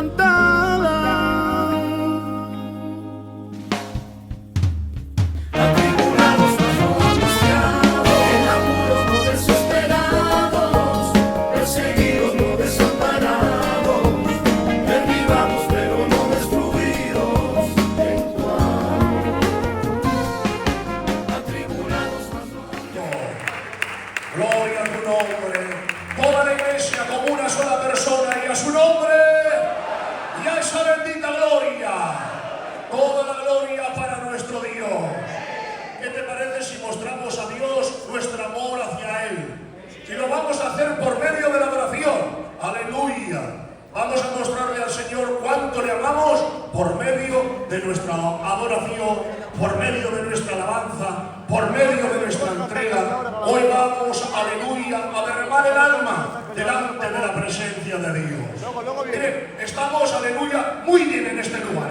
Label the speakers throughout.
Speaker 1: levantada. Atribulados mas no angustiados, en apuros no desesperados, perseguidos no desamparados, derribados pero no destruidos en tu amor. Atribulados mas no angustiados.
Speaker 2: Gloria a tu nombre. Toda la iglesia como una sola persona y a su nombre y a esa bendita gloria. Toda la gloria para nuestro Dios. ¿Qué te parece si mostramos a Dios nuestro amor hacia Él? Si lo vamos a hacer por medio de la adoración. Aleluya. Vamos a mostrarle al Señor cuánto le amamos por medio de nuestra adoración, por medio de nuestra alabanza, por medio de nuestra entrega. Hoy vamos, aleluya, a derramar el alma delante de la presencia de Dios. Miren, estamos, aleluya, muy bien en este lugar,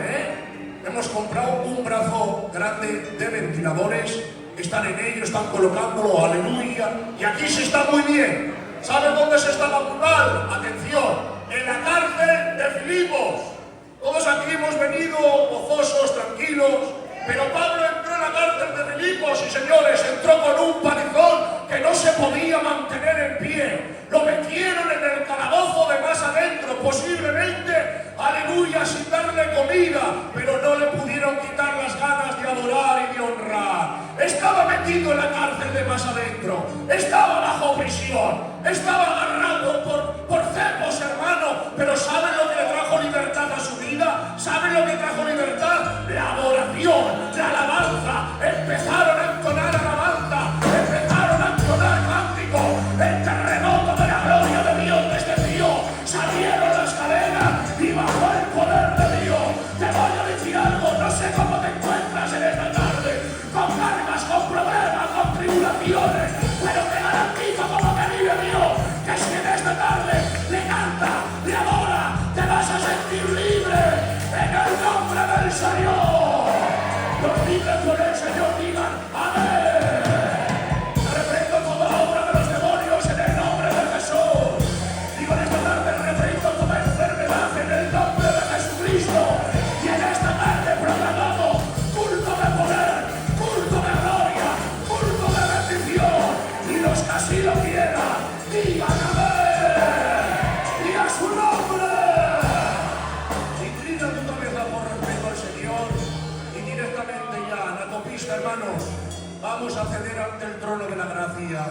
Speaker 2: Hemos comprado un brazo grande de ventiladores, están en ello, están colocándolo, aleluya, y aquí se está muy bien. ¿Saben dónde se está mal? Atención, en la cárcel de Filipos. Todos aquí hemos venido gozosos, tranquilos, pero Pablo entró en la cárcel de Filipos y, señores, entró con un palizón que no se podía mantener en pie. Lo metieron en el calabozo de más adentro, posiblemente, aleluya, sin darle comida, pero no le pudieron quitar las ganas de adorar y de honrar. Estaba metido en la cárcel de más adentro, estaba bajo prisión, estaba agarrado por cepos, hermano, pero ¿saben lo que le trajo libertad a su vida? ¿Saben lo que trajo libertad? La adoración, la alabanza. Empezaron a entonar alabanza, empezaron a entonar cántico. El terremoto de la gloria de Dios descendió, salieron las cadenas y bajó el poder de Dios. Te voy a decir algo, no sé cómo te encuentras en esta tarde, con cargas, con problemas, con tribulaciones, pero te garantizo como que vive Dios, que si en esta tarde le canta, le adora, te vas a sentir libre en el nombre del Señor. Los libres por el Señor digan amén. Reprendo toda obra de los demonios en el nombre de Jesús. Digo, en esta tarde reprendo toda enfermedad en el nombre de Jesucristo. Y en esta tarde proclamamos culto de poder, culto de gloria, culto de bendición. Y los que así lo quieran, digan amén. Y a su nombre. Inclina tu cabeza por respeto al Señor y directamente ya, anatopista, hermanos, vamos a ceder ante el trono de la gracia.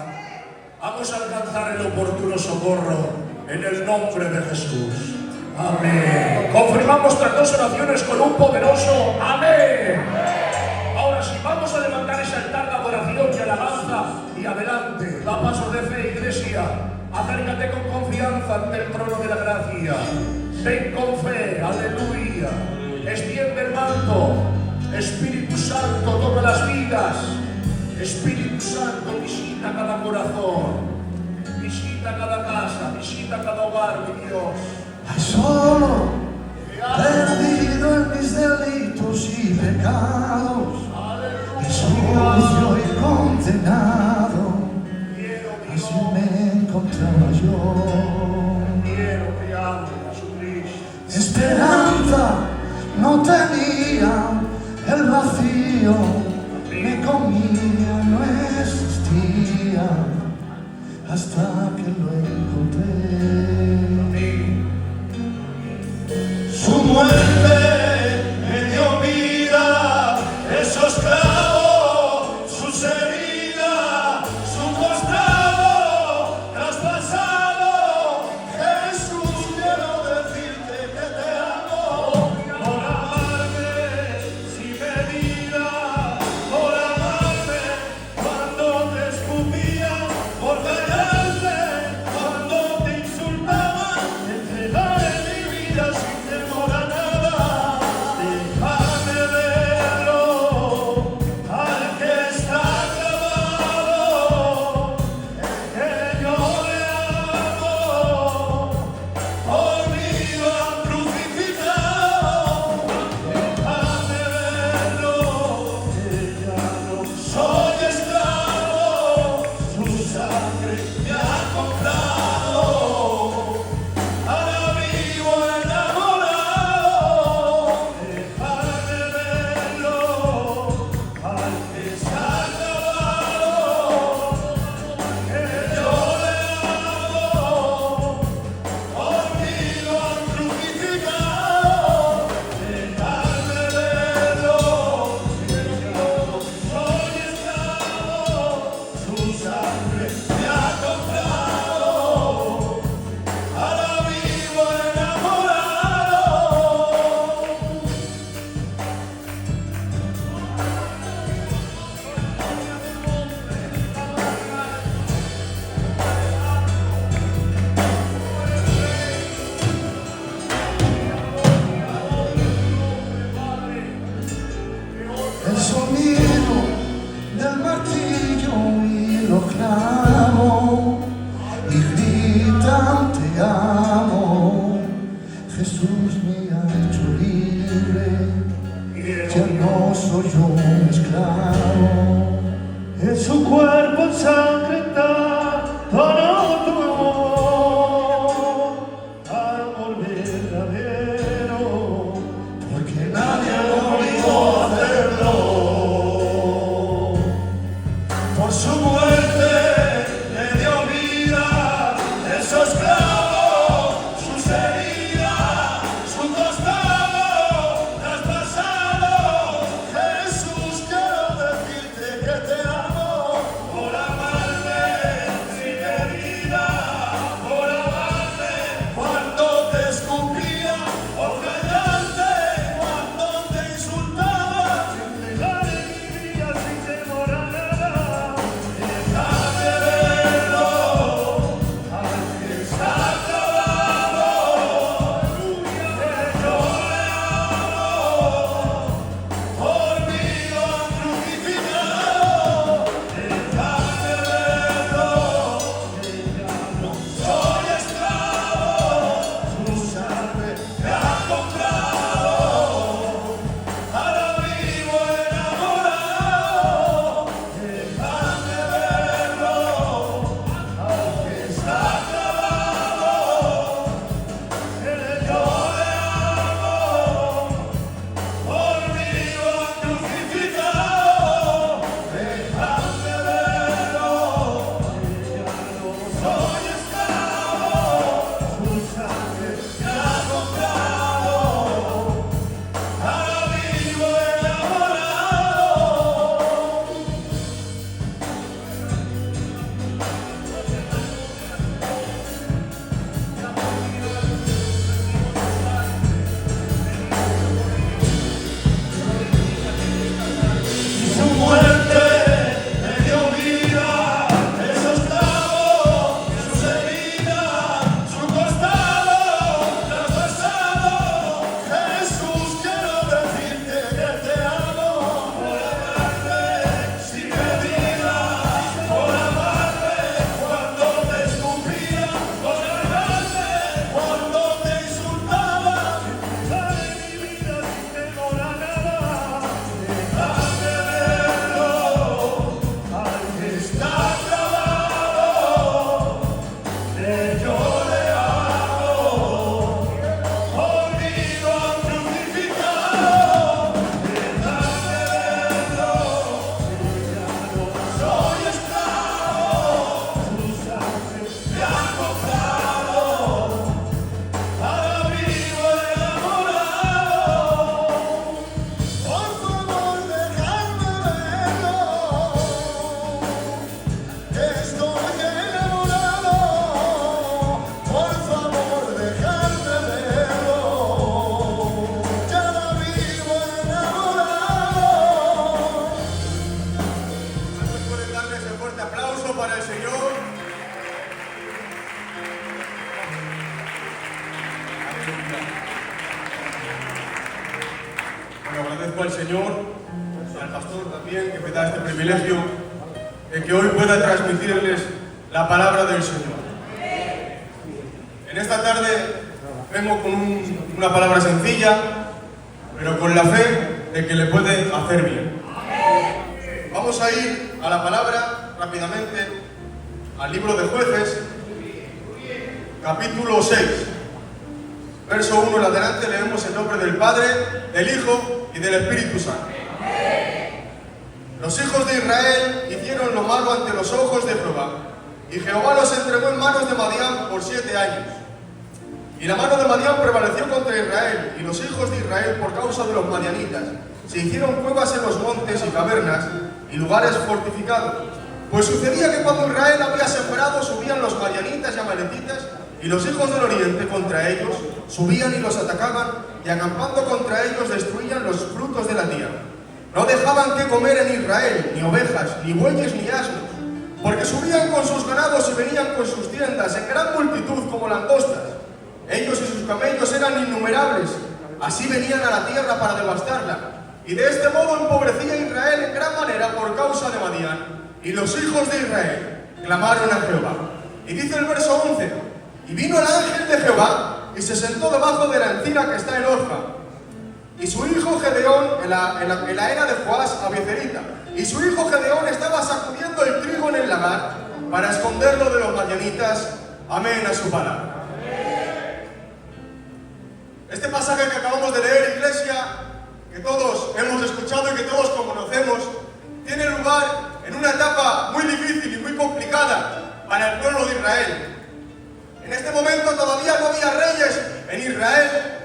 Speaker 2: Vamos a alcanzar el oportuno socorro en el nombre de Jesús. Amén. Confirmamos las dos oraciones con un poderoso amén. Ahora sí, vamos a levantar ese altar de adoración y alabanza y adelante. Da paso de fe, iglesia. Acércate con confianza ante el trono de la gracia. Ven con fe, aleluya. Extiende el manto. Espíritu Santo, toca las vidas. Espíritu Santo, visita cada corazón. Visita cada casa, visita cada hogar, mi Dios.
Speaker 3: Ay, solo perdido en mis delitos y pecados, sucio y condenado, así me encontraba yo.
Speaker 2: Quiero que hable Jesucristo.
Speaker 3: Esperanza no tenía, el vacío me comía, no existía, hasta que lo encontré. Su muerte me dio vida, esos clavos, sus heridas, su costado traspasado. Jesús, quiero decirte que te amo, por amarme sin medida, por amarme cuando te escupían, por callarte cuando te insultaban, entregaré mi vida sin temor a nada. Déjame verlo al que está clavado, el que yo le amo, por mí lo han crucificado. Déjame verlo, que ya no soy esclavo, su sangre me ha comprado. Ahora vivo enamorado soy un esclavo, en su cuerpo ensangrentado tu amor verdadero, porque nadie ha podido hacerlo. Por su muerte le dio vida, esos clavos, sus heridas, su costado traspasado. Jesús, quiero decirte que te amo, por amarme sin medida, por amarme cuando te escupía, por callarte cuando te insultaba, sin negar en mi vida, sin temor a nada. Déjame verlo al que está clavado, que yo le amo, por mí lo han crucificado. Déjame verlo, que ya no soy esclavo, su sangre me ha comprado. Ahora vivo enamorado. Déjame verlo al que está clavado, que yo le amo, por mí lo han crucificado. Déjame verlo, que ya no soy esclavo, su sangre me ha comprado. Ahora vivo enamorado. Y su muerte le dio vida, esos clavos, sus heridas, su costado traspasado. Jesús, quiero decirte que te amo, por amarme sin medida, por amarme cuando te escupía, por amarme cuando te insultaba, sin pensar en mi vida, sin temor a nada. Déjame verlo al que está clavado, que yo le amo, por mí lo han crucificado. Déjame verlo, que ya no soy esclavo, su sangre me ha comprado. Ahora vivo enamorado. Por favor, dejadme verlo, que estoy enamorado. Por favor, dejadme verlo, que ahora vivo enamorado.
Speaker 4: ¿Pueden darle ese fuerte aplauso para el Señor? Bueno, agradezco al Señor y al pastor también que me da este privilegio de que hoy pueda transmitirles la palabra del Señor. En esta tarde vengo con una palabra sencilla, pero con la fe de que le puede hacer bien. Vamos a ir a la palabra rápidamente, al libro de Jueces, capítulo 6. Verso 1 en adelante leemos en nombre del Padre, del Hijo y del Espíritu Santo. Los hijos de Israel hicieron lo malo ante los ojos de Jehová, y Jehová los entregó en manos de Madián por 7 años. Y la mano de Madián prevaleció contra Israel, y los hijos de Israel, por causa de los madianitas, se hicieron cuevas en los montes y cavernas y lugares fortificados. Pues sucedía que cuando Israel había sembrado, subían los madianitas y amalecitas, y los hijos del oriente contra ellos subían y los atacaban, y acampando contra ellos destruían los frutos de la tierra. No dejaban que comer en Israel, ni ovejas, ni bueyes, ni asnos, porque subían con sus ganados y venían con sus tiendas en gran multitud como langostas. Ellos y sus camellos eran innumerables, así venían a la tierra para devastarla. Y de este modo empobrecía Israel en gran manera por causa de Madián. Y los hijos de Israel clamaron a Jehová. Y dice el verso 11: y vino el ángel de Jehová y se sentó debajo de la encina que está en Orfa. Y su hijo Gedeón, en la era de Joás Abiecerita, y su hijo Gedeón estaba sacudiendo el trigo en el lagar para esconderlo de los madianitas. Amén a su palabra. Este pasaje que acabamos de leer, iglesia, que todos hemos escuchado y que todos conocemos, tiene lugar en una etapa muy difícil y muy complicada para el pueblo de Israel. En este momento todavía no había reyes en Israel.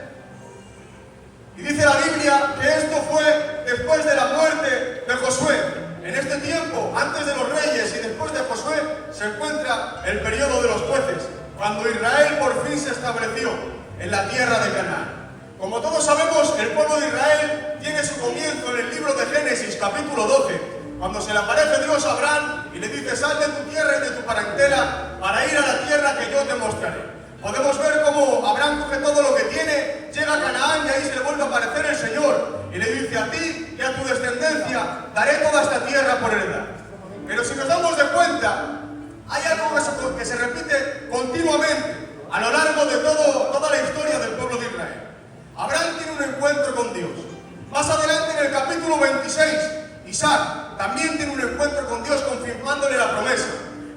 Speaker 4: Y dice la Biblia que esto fue después de la muerte de Josué. En este tiempo, antes de los reyes y después de Josué, se encuentra el periodo de los jueces, cuando Israel por fin se estableció en la tierra de Canaán. Como todos sabemos, el pueblo de Israel tiene su comienzo en el libro de Génesis, capítulo 12, cuando se le aparece Dios a Abraham y le dice: sal de tu tierra y de tu parentela para ir a la tierra que yo te mostraré. Podemos ver cómo Abraham coge todo lo que tiene, llega a Canaán y ahí se le vuelve a aparecer el Señor y le dice: a ti y a tu descendencia daré toda esta tierra por heredad. Pero si nos damos de cuenta, hay algo que se repite continuamente a lo largo de toda la historia del pueblo de Israel. Abraham tiene un encuentro con Dios. Más adelante en el capítulo 26, Isaac también tiene un encuentro con Dios confirmándole la promesa.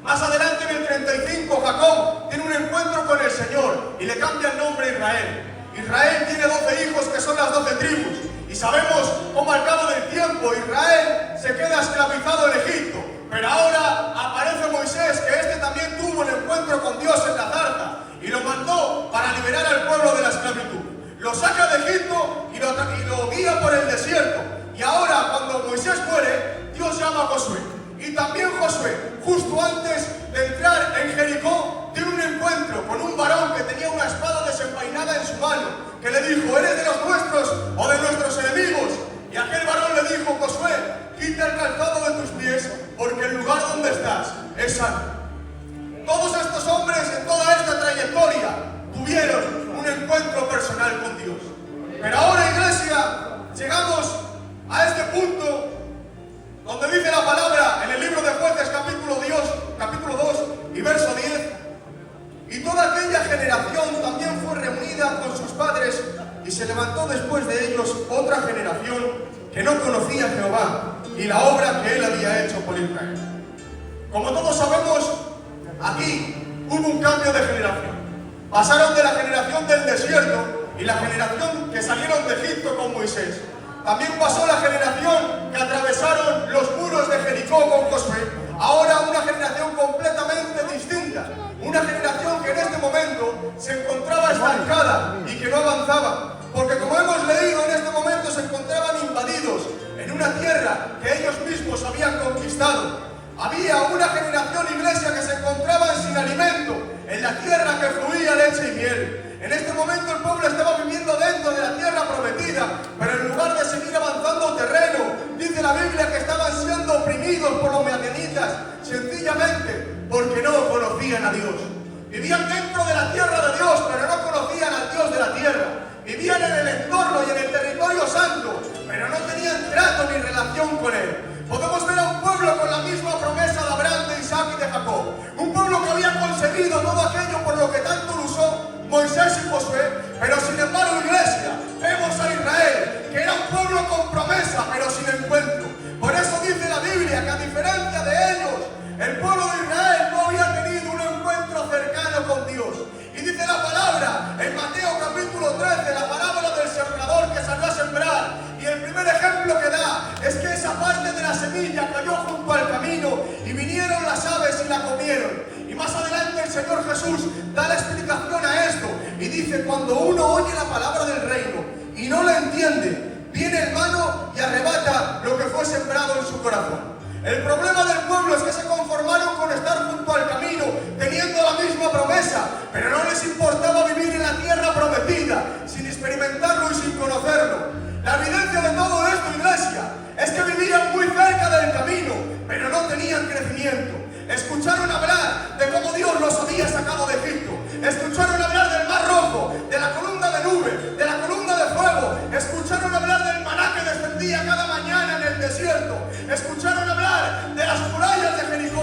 Speaker 4: Más adelante en el 35, Jacob tiene un encuentro con el Señor y le cambia el nombre a Israel. Israel tiene 12 hijos que son las 12 tribus. Y sabemos cómo al cabo del tiempo Israel se queda esclavizado en Egipto. Pero ahora aparece Moisés, que este también tuvo un encuentro con Dios en la zarza y lo mandó para liberar al pueblo de la esclavitud. Lo saca de Egipto y lo guía por el desierto. Y ahora, cuando Moisés muere, Dios llama a Josué. Y también Josué, justo antes de entrar en Jericó, tiene un encuentro con un varón que tenía una espada desenvainada en su mano, que le dijo: ¿eres de los nuestros o de nuestros enemigos? Y aquel varón le dijo: Josué, quita el calzado de tus pies, porque el lugar donde estás es santo. Todos estos hombres en toda esta trayectoria tuvieron un encuentro personal con Dios. Pero ahora, iglesia, llegamos a este punto donde dice la palabra en el libro de Jueces, capítulo 2 y verso 10: y toda aquella generación también fue reunida con sus padres, y se levantó después de ellos otra generación que no conocía a Jehová y la obra que él había hecho por Israel. Como todos sabemos, aquí hubo un cambio de generación. Pasaron de la generación del desierto y la generación que salieron de Egipto con Moisés. También pasó la generación que atravesaron los muros de Jericó con Josué. Ahora una generación completamente distinta. Una generación que en este momento se encontraba estancada y que no avanzaba. Porque como hemos leído, en este momento se encontraban invadidos en una tierra que ellos mismos habían conquistado. Había una generación, iglesia, que se encontraba sin alimento, en la tierra que fluía leche y miel. En este momento el pueblo estaba viviendo dentro de la tierra prometida, pero en lugar de seguir avanzando terreno, dice la Biblia que estaban siendo oprimidos por los madianitas, sencillamente porque no conocían a Dios. Vivían dentro de la tierra de Dios, pero no conocían al Dios de la tierra. Vivían en el entorno y en el territorio santo, pero no tenían trato ni relación con él. Podemos ver a un pueblo con la misma promesa de Abraham, de Isaac y de Jacob. Un pueblo que había conseguido todo aquello por lo que tanto lo usó Moisés y Josué, pero sin embargo, iglesia, vemos a Israel, que era un pueblo con promesa, pero sin encuentro. Por eso dice la Biblia que a diferencia de ellos, el pueblo de Israel no había tenido un encuentro cercano con Dios. Y dice la palabra, en Mateo capítulo 13, la parábola del sembrador que salió a sembrar. Y el primer ejemplo que da es que esa parte de la semilla cayó junto al camino y vinieron las aves y la comieron. Y más adelante el Señor Jesús da la explicación a esto y dice: cuando uno oye la palabra del reino y no la entiende, viene el malo y arrebata lo que fue sembrado en su corazón. El problema del pueblo es que se conformaron con estar junto al camino, teniendo la misma promesa, pero no les importaba vivir en la tierra prometida, sin experimentarlo y sin conocerlo. La evidencia de todo esto, iglesia, es que vivían muy cerca del camino, pero no tenían crecimiento. Escucharon hablar de cómo Dios los había sacado de Egipto. Escucharon hablar del Mar Rojo, de la columna de nube, de la columna de fuego. Escucharon hablar del maná que descendía cada mañana en el desierto. Escucharon hablar de las murallas de Jericó.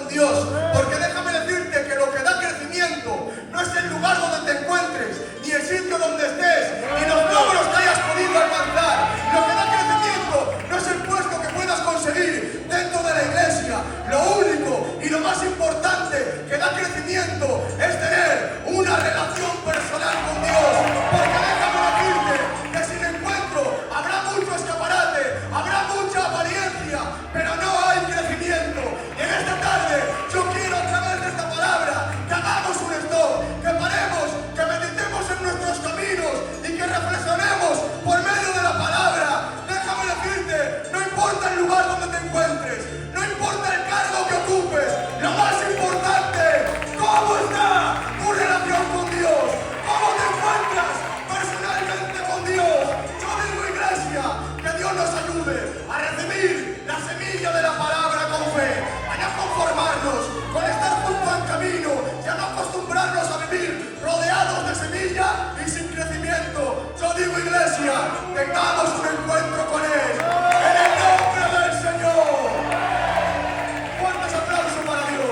Speaker 4: con Dios, porque déjame decirte que lo que da crecimiento no es el lugar donde te encuentres, ni el sitio donde estés, ni los logros que hayas podido alcanzar. Lo que da crecimiento no es el puesto que puedas conseguir dentro de la iglesia. Lo único y lo más importante que da crecimiento es tener una relación personal con Dios, porque déjame decirte que sin encuentro habrá mucho escaparate, habrá mucha apariencia, pero no hay crecimiento. Y en esta tarde yo quiero, a través de esta palabra, que hagamos un stop, que paremos, que meditemos en nuestros caminos y que reflexionemos por medio de la palabra. Déjame decirte, no importa el lugar donde te encuentres, no importa el cargo que ocupes, lo más importante, ¿cómo está tu relación con Dios? ¿Cómo te encuentras personalmente con Dios? Yo digo, iglesia, que Dios nos ayude a recibir la semilla de la palabra con fe, a no conformarnos con estar junto al camino y a no acostumbrarnos a vivir rodeados de semilla y sin crecimiento. Yo digo, iglesia, tengamos un encuentro con Él, en el nombre del Señor. Fuertes aplausos para Dios.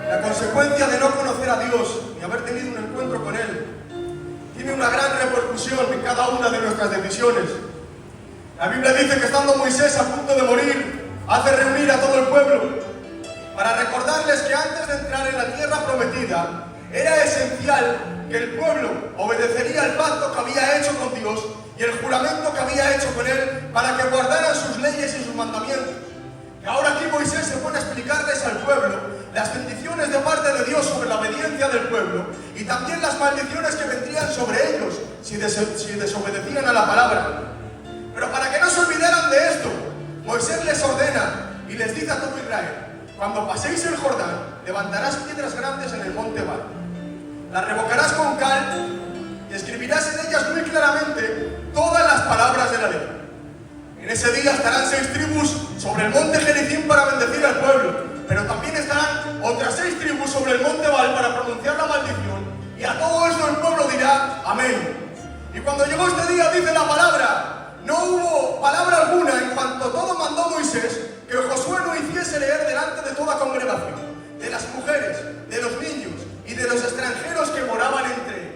Speaker 4: La consecuencia de no conocer a Dios y haber tenido un encuentro con Él tiene una gran repercusión en cada una de nuestras decisiones. La Biblia dice que estando Moisés a punto de morir, hace reunir a todo el pueblo para recordarles que antes de entrar en la tierra prometida era esencial que el pueblo obedecería el pacto que había hecho con Dios y el juramento que había hecho con Él para que guardaran sus leyes y sus mandamientos. Y ahora aquí Moisés se pone a explicarles al pueblo las bendiciones de parte de Dios sobre la obediencia del pueblo y también las maldiciones que vendrían sobre ellos si desobedecían a la palabra. Pero para que no se olvidaran de esto, Moisés les ordena y les dice a todo Israel: cuando paséis el Jordán, levantarás piedras grandes en el monte Ebal, las revocarás con cal y escribirás en ellas muy claramente todas las palabras de la ley. En ese día estarán 6 tribus sobre el monte Gerizim para bendecir al pueblo, pero también estarán otras 6 tribus sobre el monte Ebal para pronunciar la maldición, y a todo esto el pueblo dirá amén. Y cuando llegó este día, dice la palabra, no hubo palabra alguna en cuanto todo mandó Moisés que Josué no hiciese leer delante de toda congregación, de las mujeres, de los niños y de los extranjeros que moraban entre ellos.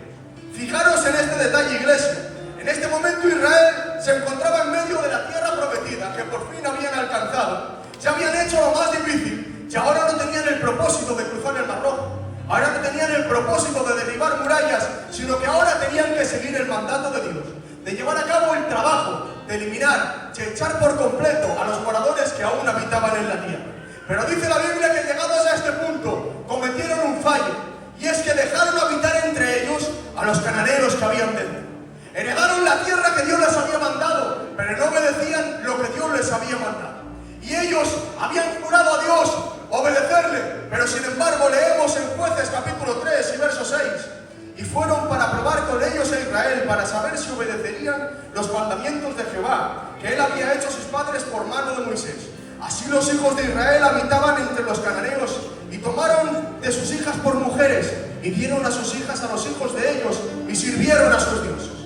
Speaker 4: Fijaros en este detalle, iglesia. En este momento Israel se encontraba en medio de la tierra prometida que por fin habían alcanzado. Se habían hecho lo más difícil y ahora no tenían el propósito de cruzar el Mar Rojo. Ahora no tenían el propósito de derribar murallas, sino que ahora tenían que seguir el mandato de Dios, de llevar a cabo el trabajo, de eliminar, de echar por completo a los moradores que aún habitaban en la tierra. Pero dice la Biblia que llegados a este punto cometieron un fallo, y es que dejaron habitar entre ellos a los cananeos que habían dentro. Heredaron la tierra que Dios les había mandado, pero no obedecían lo que Dios les había mandado. Y ellos habían jurado a Dios obedecerle, pero sin embargo leemos en Jueces capítulo 3 y verso 6: y fueron para probar con ellos a Israel para saber si obedecerían los mandamientos de Jehová, que él había hecho a sus padres por mano de Moisés. Así los hijos de Israel habitaban entre los cananeos y tomaron de sus hijas por mujeres y dieron a sus hijas a los hijos de ellos y sirvieron a sus dioses.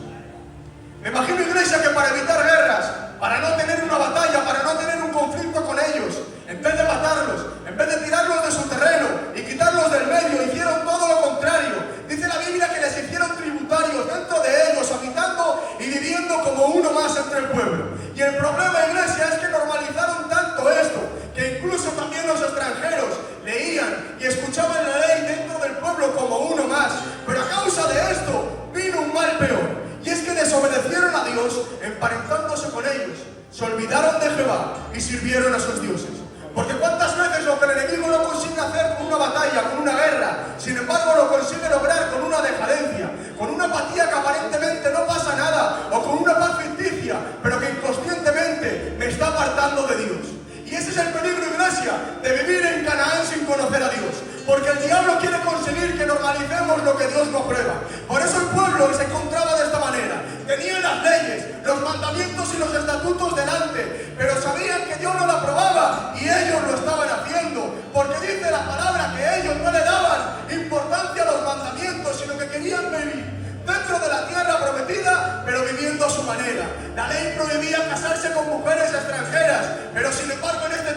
Speaker 4: Me imagino, iglesia, que para evitar guerras, para no tener una batalla, para no tener un conflicto con ellos, en vez de matarlos, en vez de tirarlos de su terreno y quitarlos del medio, hicieron todo lo contrario. Dice la Biblia que les hicieron tributarios dentro de ellos, habitando y viviendo como uno más entre el pueblo. Y el problema, iglesia, es que normalizaron tanto esto, que incluso también los extranjeros leían y escuchaban la ley dentro del pueblo como uno más. Pero a causa de esto vino un mal peor. Y es que desobedecieron a Dios emparentándose con ellos, se olvidaron de Jehová y sirvieron a sus dioses. Porque cuántas veces lo que el enemigo no consigue hacer con una batalla, con una guerra, sin embargo lo consigue lograr con una decadencia, con una apatía que aparentemente no pasa nada, o con una paz ficticia, pero que inconscientemente me está apartando de Dios. Y ese es el peligro, iglesia, de vivir en Canaán sin conocer a Dios. Porque el diablo quiere conseguir que normalicemos lo que Dios no prueba. Por eso el pueblo se encontraba de esta manera. Tenían las leyes, los mandamientos y los estatutos delante, pero sabían que Dios no lo aprobaba y ellos lo estaban haciendo. Porque dice la palabra que ellos no le daban importancia a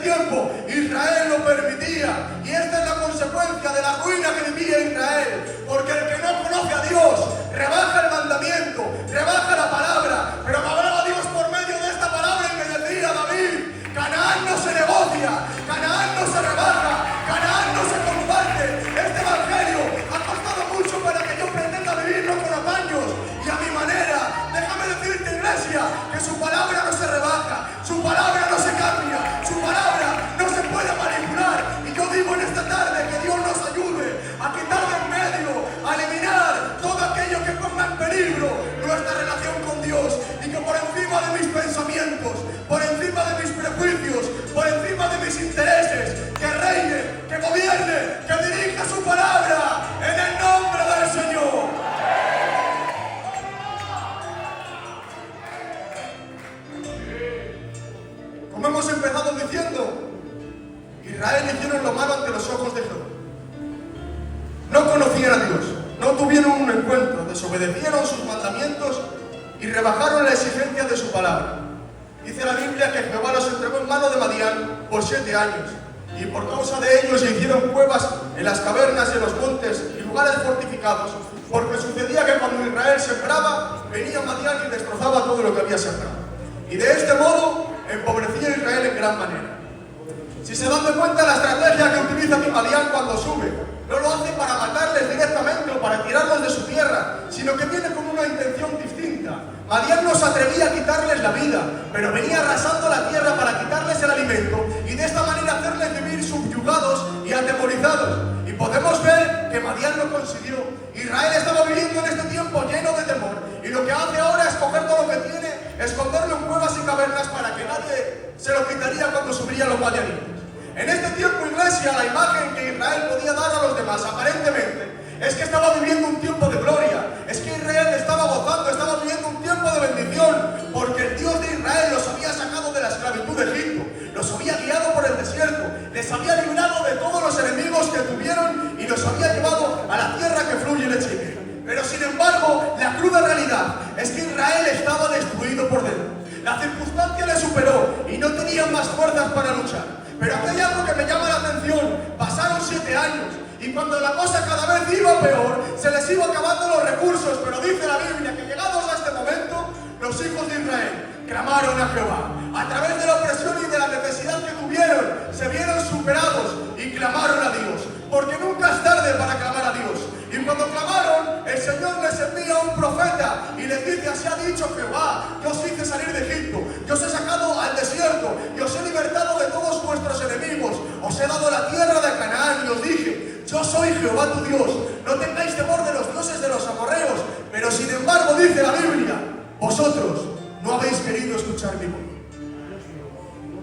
Speaker 4: tiempo Israel lo permitía. Y esta es la consecuencia de la ruina que vivía Israel. Porque el que no conoce a Dios rebaja el mandamiento, rebaja la palabra. Pero me hablaba Dios por medio de esta palabra y me decía: David, Canaán no se negocia, Canaán no se rebaja, Canaán no se comparte. Este evangelio ha costado mucho para que yo pretenda vivirlo con apaños y a mi manera. Déjame decirte, iglesia, que su palabra no se rebaja, su palabra no se cambia, su palabra no se puede manipular. Y yo digo en esta tarde que Dios nos ayude a quitar de en medio, a eliminar todo aquello que ponga en peligro nuestra relación con Dios, y que por encima de mis pensamientos, por encima de mis prejuicios, por encima de mis intereses, que reine, que gobierne, que dirija su palabra en el nombre del Señor. Como hemos empezado diciendo, Israel hicieron lo malo ante los ojos de Jehová. No conocían a Dios, no tuvieron un encuentro, desobedecieron sus mandamientos y rebajaron la exigencia de su palabra. Dice la Biblia que Jehová los entregó en mano de Madián por 7 años, y por causa de ellos se hicieron cuevas en las cavernas, en los montes y lugares fortificados, porque sucedía que cuando Israel sembraba, venía Madián y destrozaba todo lo que había sembrado. Y de este modo empobrecía a Israel en gran manera. Si se dan de cuenta, la estrategia que utiliza aquí Madián cuando sube, no lo hace para matarles directamente o para tirarlos de su tierra, sino que viene con una intención distinta. Madián no se atrevía a quitarles la vida, pero venía arrasando la tierra para quitarles el alimento y de esta manera hacerles vivir subyugados y atemorizados. Y podemos ver que Madián lo consiguió. Israel estaba viviendo en este tiempo lleno de temor, y lo que hace ahora es coger todo lo que tiene, esconderlo en cuevas y cavernas para que nadie se lo quitaría cuando subirían los madianitas. En este tiempo, iglesia, la imagen que Israel podía dar a los demás, aparentemente, es que estaba viviendo un tiempo de gloria, es que Israel estaba gozando, estaba viviendo un tiempo de bendición, porque el Dios de Israel los había sacado de la esclavitud de Egipto, los había guiado por el desierto, les había librado de todos los enemigos que tuvieron y los había llevado a la tierra que fluye leche y miel. Pero sin embargo, la cruda realidad es que Israel estaba destruido por dentro. La circunstancia le superó y no tenían más fuerzas para luchar. Pero aquí hay algo que me llama la atención. Pasaron 7 años y cuando la cosa cada vez iba peor, se les iba acabando los recursos. Pero dice la Biblia que llegados a este momento, los hijos de Israel clamaron a Jehová. A través de la opresión y de la necesidad que tuvieron, se vieron superados y clamaron a Dios. Porque nunca es tarde para clamar a Dios. Y cuando clamaron, el Señor les envía un profeta y les dice: así ha dicho Jehová, yo os hice salir de Egipto, yo os he sacado al desierto y os he libertado de todos vuestros enemigos, os he dado la tierra de Canaán y os dije: yo soy Jehová tu Dios, no tengáis temor de los dioses de los amorreos. Pero sin embargo, dice la Biblia, vosotros no habéis querido escuchar mi voz.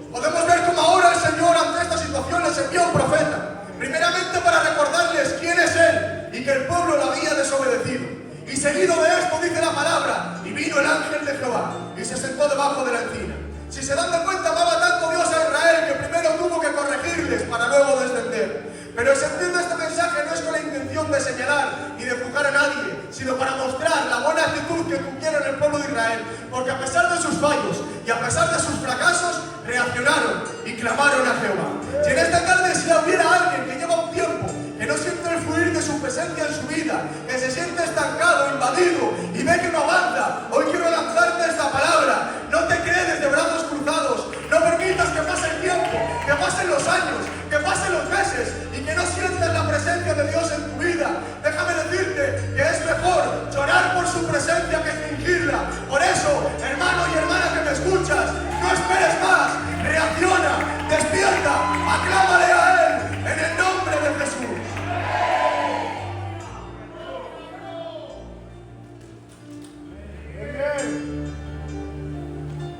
Speaker 4: Podemos ver cómo ahora el Señor ante esta situación les envía un profeta, primeramente para recordarles quién es Él y que el pueblo lo había desobedecido. Y seguido de esto dice la palabra: y vino el ángel de Jehová y se sentó debajo de la encina. Si se dan de cuenta, amaba tanto Dios a Israel que primero tuvo que corregirles para luego descender. Pero se entiende este mensaje no es con la intención de señalar y de juzgar a nadie, sino para mostrar la buena actitud que tuvieron el pueblo de Israel, porque a pesar de sus fallos y a pesar de sus fracasos, reaccionaron y clamaron a Jehová. Si en esta tarde si hubiera alguien que lleva un tiempo que no siente el fluir de su presencia en su vida, que se siente estancado, invadido y ve que no avanza, hoy quiero lanzarte esta palabra: no te quedes de brazos cruzados, no permitas que pase el tiempo, que pasen los años, que pasen los meses y que no sientas la presencia de Dios en tu vida. Déjame decirte que es mejor llorar por su presencia que fingirla. Por eso, hermano y hermana que me escuchas, no esperes más, reacciona, despierta, aclámale a Él en el nombre de Jesús.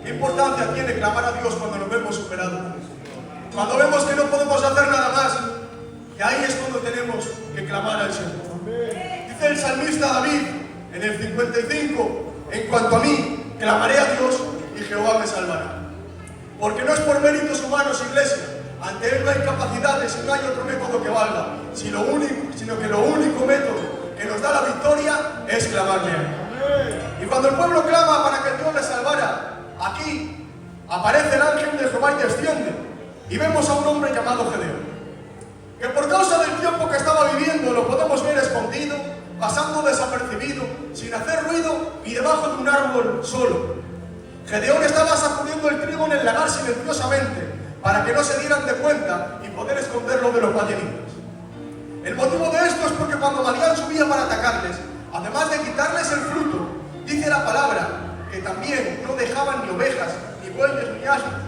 Speaker 4: ¿Qué importancia tiene clamar a Dios cuando nos vemos superados? Cuando vemos que no podemos hacer nada más, que ahí es cuando tenemos que clamar al Señor. Dice el salmista David en el 55: en cuanto a mí, clamaré a Dios y Jehová me salvará. Porque no es por méritos humanos, iglesia. Ante Él no hay capacidades y no hay otro método que valga, sino que lo único método que nos da la victoria es clamarle a Él. Y cuando el pueblo clama para que Dios le salvara, aquí aparece el ángel de Jehová y desciende. y vemos a un hombre llamado Gedeón, que por causa del tiempo que estaba viviendo lo podemos ver escondido, pasando desapercibido, sin hacer ruido y debajo de un árbol solo. Gedeón estaba sacudiendo el trigo en el lagar silenciosamente para que no se dieran de cuenta y poder esconderlo de los madianitas. El motivo de esto es porque cuando Madián subía para atacarles, además de quitarles el fruto, dice la palabra que también no dejaban ni ovejas, ni bueyes, ni asnos.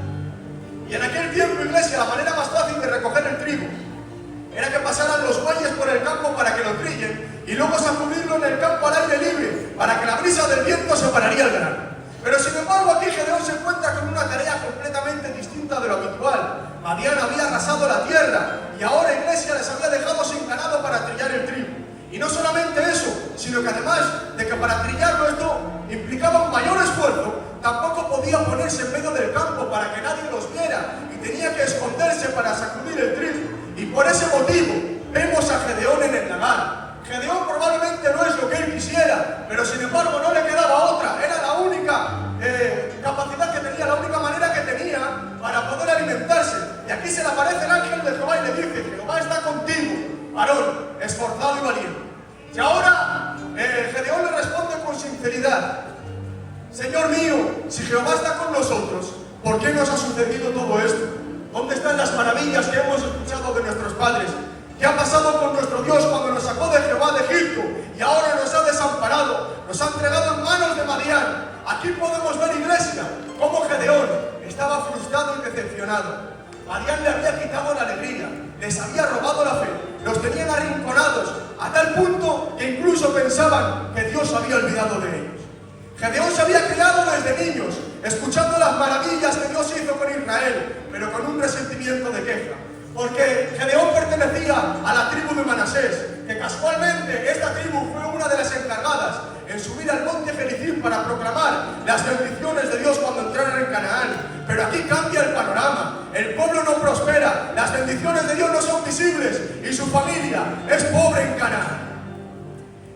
Speaker 4: Y en aquel tiempo, iglesia, la manera más fácil de recoger el trigo era que pasaran los bueyes por el campo para que lo trillen y luego sacudirlo en el campo al aire libre para que la brisa del viento separaría el grano. Pero sin embargo aquí Gedeón se encuentra con una tarea completamente distinta de lo habitual. Madián había arrasado la tierra y ahora iglesia les había dejado sin ganado para trillar el trigo. Y no solamente eso, sino que además de que para trillarlo esto implicaba un mayor esfuerzo, tampoco podía ponerse en medio del campo para que nadie los viera y tenía que esconderse para sacudir el trigo. Y por ese motivo vemos a Gedeón en el lagar. Gedeón probablemente no es lo que él quisiera, pero sin embargo no le quedaba otra. Era la única capacidad que tenía, la única manera que tenía para poder alimentarse. Y aquí se le aparece el ángel de Jehová y le dice: Jehová está contigo, varón esforzado y valiente. Y ahora Gedeón le responde con sinceridad: Señor mío, si Jehová está con nosotros, ¿por qué nos ha sucedido todo esto? ¿Dónde están las maravillas que hemos escuchado de nuestros padres? ¿Qué ha pasado con nuestro Dios cuando nos sacó de Jehová de Egipto y ahora nos ha desamparado, nos ha entregado en manos de Madián? Aquí podemos ver, iglesia, cómo Gedeón estaba frustrado y decepcionado. Madián le había quitado la alegría, les había robado la fe, los tenían arrinconados, a tal punto que incluso pensaban que Dios había olvidado de ellos. Gedeón se había criado desde niños, escuchando las maravillas que Dios hizo con Israel, pero con un resentimiento de queja. Porque Gedeón pertenecía a la tribu de Manasés, que casualmente esta tribu fue una de las encargadas en subir al monte Gerizim para proclamar las bendiciones de Dios cuando entraran en Canaán. Pero aquí cambia el panorama, el pueblo no prospera, las bendiciones de Dios no son visibles y su familia es pobre en Canaán.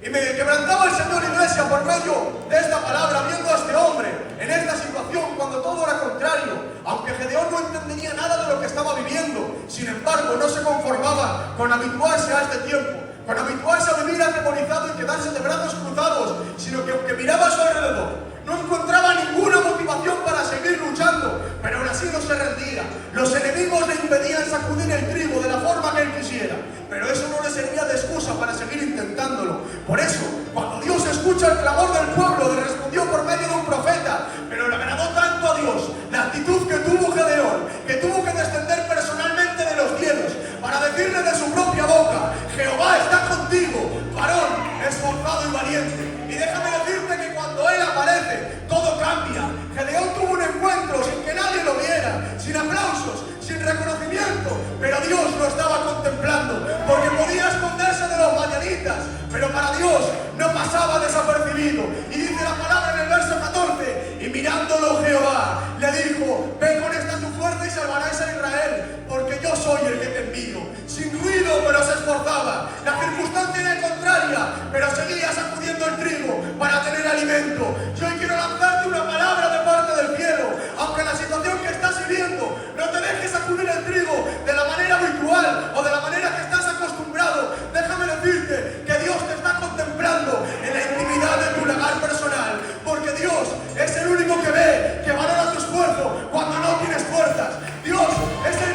Speaker 4: Y me quebrantaba el Señor, iglesia, por medio de esta palabra, viendo a este hombre en esta situación cuando todo era contrario. Aunque Gedeón no entendía nada de lo que estaba viviendo, sin embargo no se conformaba con habituarse a este tiempo, con habituarse a vivir atemorizado y quedarse de brazos cruzados, sino que aunque miraba a su alrededor, no encontraba ninguna motivación para seguir luchando, pero aún así no se rendía. Los enemigos le impedían sacudir el trigo de la forma que él quisiera, pero eso no le servía de excusa para seguir intentándolo. Por eso, cuando Dios escucha el clamor del pueblo, le respondió por medio de un profeta, pero le agradó tanto a Dios la actitud que tuvo Gedeón, que tuvo que descender personalmente de los cielos para decirle de su propia boca: Jehová está contigo, varón esforzado y valiente. Y déjame decirte que cuando Él aparece, todo cambia. Gedeón tuvo un encuentro sin que nadie lo viera, sin aplausos, sin reconocimiento, pero Dios lo estaba contemplando, porque podía esconderse de los madianitas, pero para Dios no pasaba desapercibido. Y dice la palabra en el verso 14: y mirándolo Jehová, le dijo: ve con esta tu fuerza y salvarás a Israel, porque yo soy el que te envío. Sin ruido, pero se esforzaba. La circunstancia era contraria, pero seguía sacudiendo el trigo para tener alimento. Yo hoy quiero lanzarte una palabra de parte del cielo. Aunque la situación que estás viviendo no te deje sacudir el trigo de la manera habitual o de la manera que estás acostumbrado, déjame decirte que Dios te está contemplando en la intimidad de tu lagar personal, porque Dios es el único que ve, que valora tu esfuerzo cuando no tienes fuerzas. Dios es el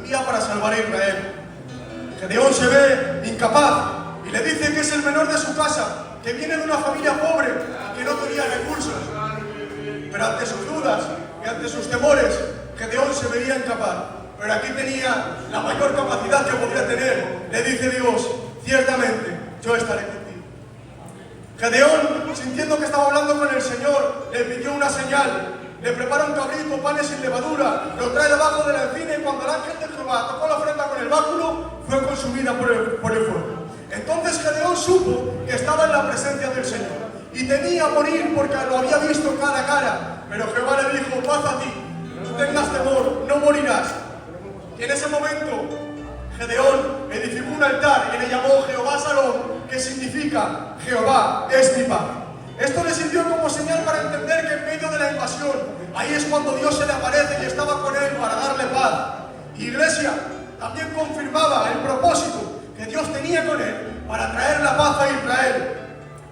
Speaker 4: envía para salvar a Israel. Gedeón se ve incapaz y le dice que es el menor de su casa, que viene de una familia pobre y que no tenía recursos. Pero ante sus dudas y ante sus temores, Gedeón se veía incapaz. Pero aquí tenía la mayor capacidad que podía tener. Le dice Dios: ciertamente yo estaré contigo. Gedeón, sintiendo que estaba hablando con el Señor, le pidió una señal. Le prepara un cabrito, panes sin levadura, lo trae debajo de la encina, y cuando el ángel de Jehová tocó la ofrenda con el báculo, fue consumida por el fuego. Entonces Gedeón supo que estaba en la presencia del Señor y temía morir porque lo había visto cara a cara. Pero Jehová le dijo: paz a ti, no tengas temor, no morirás. Y en ese momento Gedeón edificó un altar y le llamó Jehová Salom, que significa Jehová es mi paz. Esto le sirvió como señal para entender que en medio de la invasión, ahí es cuando Dios se le aparece y estaba con él para darle paz. Iglesia, también confirmaba el propósito que Dios tenía con él para traer la paz a Israel.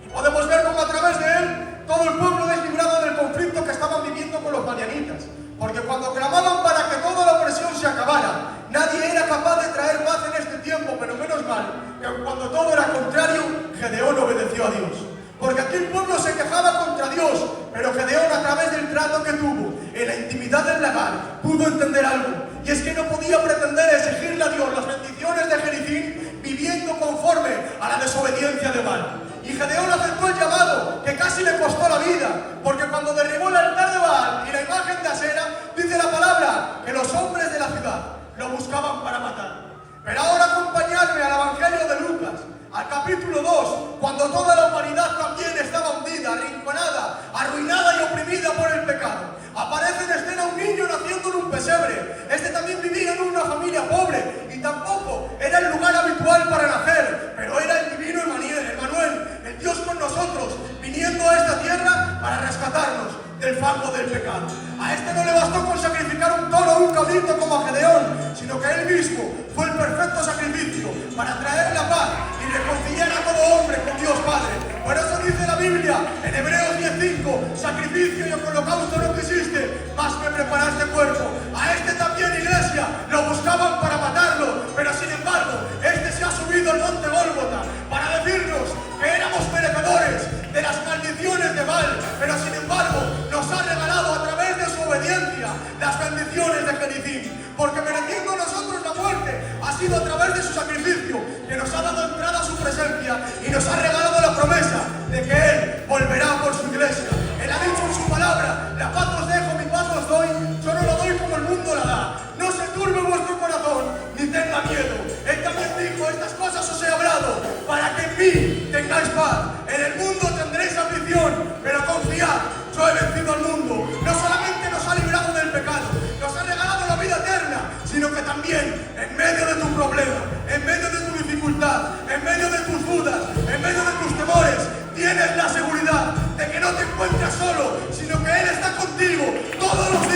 Speaker 4: Y podemos ver cómo a través de él todo el pueblo es librado del conflicto que estaban viviendo con los madianitas. Porque cuando clamaban para que toda la opresión se acabara, nadie era capaz de traer paz en este tiempo, pero menos mal que cuando todo era contrario, Gedeón obedeció a Dios. Porque aquí el pueblo se quejaba contra Dios, pero Gedeón, a través del trato que tuvo en la intimidad del lagar, pudo entender algo. Y es que no podía pretender exigirle a Dios las bendiciones de Jericín viviendo conforme a la desobediencia de Baal. Y Gedeón aceptó el llamado, que casi le costó la vida, porque cuando derribó el altar de Baal y la imagen de Asera, dice la palabra que los hombres de la ciudad lo buscaban para matar. Pero ahora acompañadme al Evangelio de Lucas, al capítulo 2, cuando toda la humanidad también estaba hundida, arrinconada, arruinada y oprimida por el pecado. Aparece en escena un niño naciendo en un pesebre. Este también vivía en una familia pobre y tampoco era el lugar habitual para nacer, pero era el divino Emmanuel, el Dios con nosotros, viniendo a esta tierra para rescatarnos del fango del pecado. A este no le bastó con sacrificar un toro o un cabrito como a Gedeón, sino que él mismo fue el perfecto sacrificio para traer la paz y reconciliar a todo hombre con Dios Padre. Por eso dice la Biblia en Hebreos 10:5: sacrificio y holocausto no quisiste, mas me preparaste cuerpo. A este también, iglesia, lo buscaban para matarlo, pero sin embargo, este se ha subido al monte Gólgota para decirnos que éramos merecedores de las maldiciones de Baal, pero sin embargo nos ha regalado a través de su obediencia las bendiciones de Jericín, porque mereciendo nosotros la muerte, ha sido a través de su sacrificio que nos ha dado entrada a su presencia y nos ha regalado la promesa de que Él volverá por su iglesia. Él ha dicho en su palabra: la paz os dejo, mi paz os doy, yo no lo doy como el mundo la da. No se turbe vuestro corazón, ni tenga miedo. Él también dijo: estas cosas os he hablado, para que en mí tengáis paz. En el mundo tendréis aflicción, pero confiad, yo he vencido al mundo. No solamente nos ha librado del pecado, nos ha regalado la vida eterna, sino que también en medio de tu problema, en medio de tu dificultad, en medio de tus dudas, en medio de tus temores, tienes la seguridad de que no te encuentras solo, sino que Él está contigo todos los días.